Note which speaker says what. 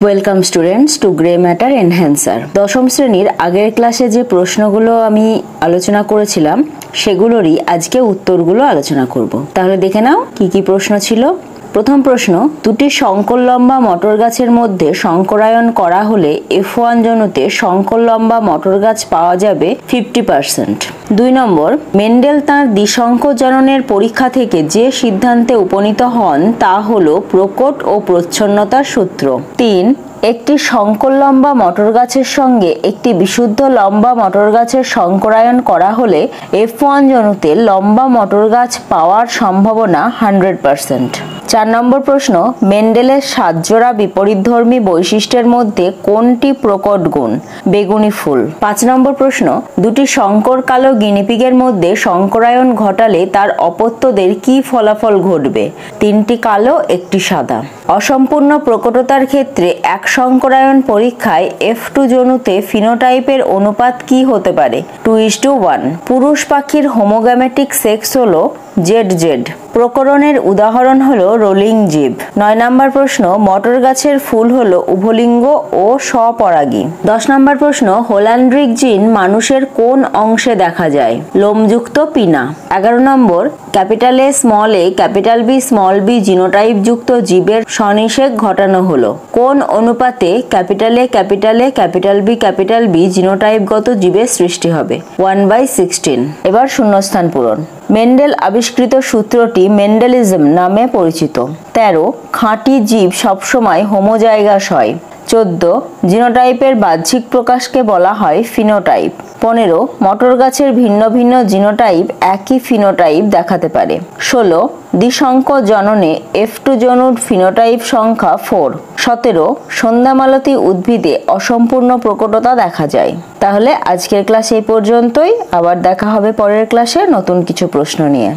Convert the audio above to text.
Speaker 1: Welcome students to grey matter enhancer. দশম শ্রেণীর আগের ক্লাসে যে প্রশ্নগুলো আমি আলোচনা করেছিলাম সেগুলোরই আজকে উত্তরগুলো আলোচনা করব। তাহলে দেখে নাও কি কি প্রশ্ন ছিল। প্রথম প্রশ্ন, দুটি শঙ্কর লম্বা মটর গাছের মধ্যে শঙ্করায়ন করা হলে F1 জনুতে শঙ্কর লম্বা মটর গাছ পাওয়া যাবে 50%। 2 নম্বর, মেন্ডেল তাঁর দ্বিশঙ্ক জননের পরীক্ষা থেকে যে সিদ্ধান্তে উপনীত হন তা হলো প্রকট ও প্রচ্ছন্নতার সূত্র। 3, একটি শঙ্কর লম্বা মটর গাছের সঙ্গে একটি বিশুদ্ধ লম্বা মটর গাছের শঙ্করায়ন করা হলে F1 জনুতে লম্বা মটর গাছ পাওয়ার সম্ভাবনা 100%। 4 নম্বর প্রশ্ন, মেন্ডেলের 7 জোড়া বিপরীতধর্মী বৈশিষ্ট্যের মধ্যে কোনটি প্রকট গুণ? বেগুনি ফুল। 5 নম্বর প্রশ্ন, দুটি শঙ্কর কালো গিনিপিগের মধ্যে শঙ্করায়ন ঘটালে তার অপত্যদের কি ফলাফল ঘটবে? 3টি কালো, 1টি সাদা। অসম্পূর্ণ প্রকটতার ক্ষেত্রে এক শঙ্করায়ন পরীক্ষায় F2 জনুতে ফিনোটাইপের অনুপাত কি হতে পারে? 2:1। পুরুষ পাখির হোমোগ্যামেটিক সেক্স হলো ZZ। প্রকরণের উদাহরণ হলো রোলিং জিভ। 9 নম্বর প্রশ্ন, মটর গাছের ফুল হলো উভলিঙ্গ ও স্বপরাগী। 10 নম্বর প্রশ্ন, হোল্যান্ড্রিক জিন মানুষের কোন অংশে দেখা যায়? লোমযুক্ত পিনা। 11 নম্বর, A small a B small b genotype যুক্ত জীবের সনিষেক ঘটানো হলো কোন অনুপাতে A B জিনোটাইপগত জীবের সৃষ্টি হবে? 1/16। এবার শূন্যস্থান পূরণ। মেন্ডেল আবিষ্কৃত সূত্রটি মেন্ডেলিজম নামে পরিচিত। 13, খাঁটি জীব সবসময় হোমোজাইগাস হয়। 14, জিনোটাইপের বাহ্যিক প্রকাশকে বলা হয় ফিনোটাইপ। 15, মটর গাছের ভিন্ন ভিন্ন জিনোটাইপ একই ফিনোটাইপ দেখাতে পারে। 16, দ্বিশঙ্ক জননে F2 জনুর ফিনোটাইপ সংখ্যা 4। 17, সন্ধ্যামালতী উদ্ভিদে অসম্পূর্ণ প্রকটতা দেখা যায়। তাহলে আজকের ক্লাস এই পর্যন্তই। আবার দেখা হবে পরের ক্লাসে নতুন কিছু প্রশ্ন নিয়ে।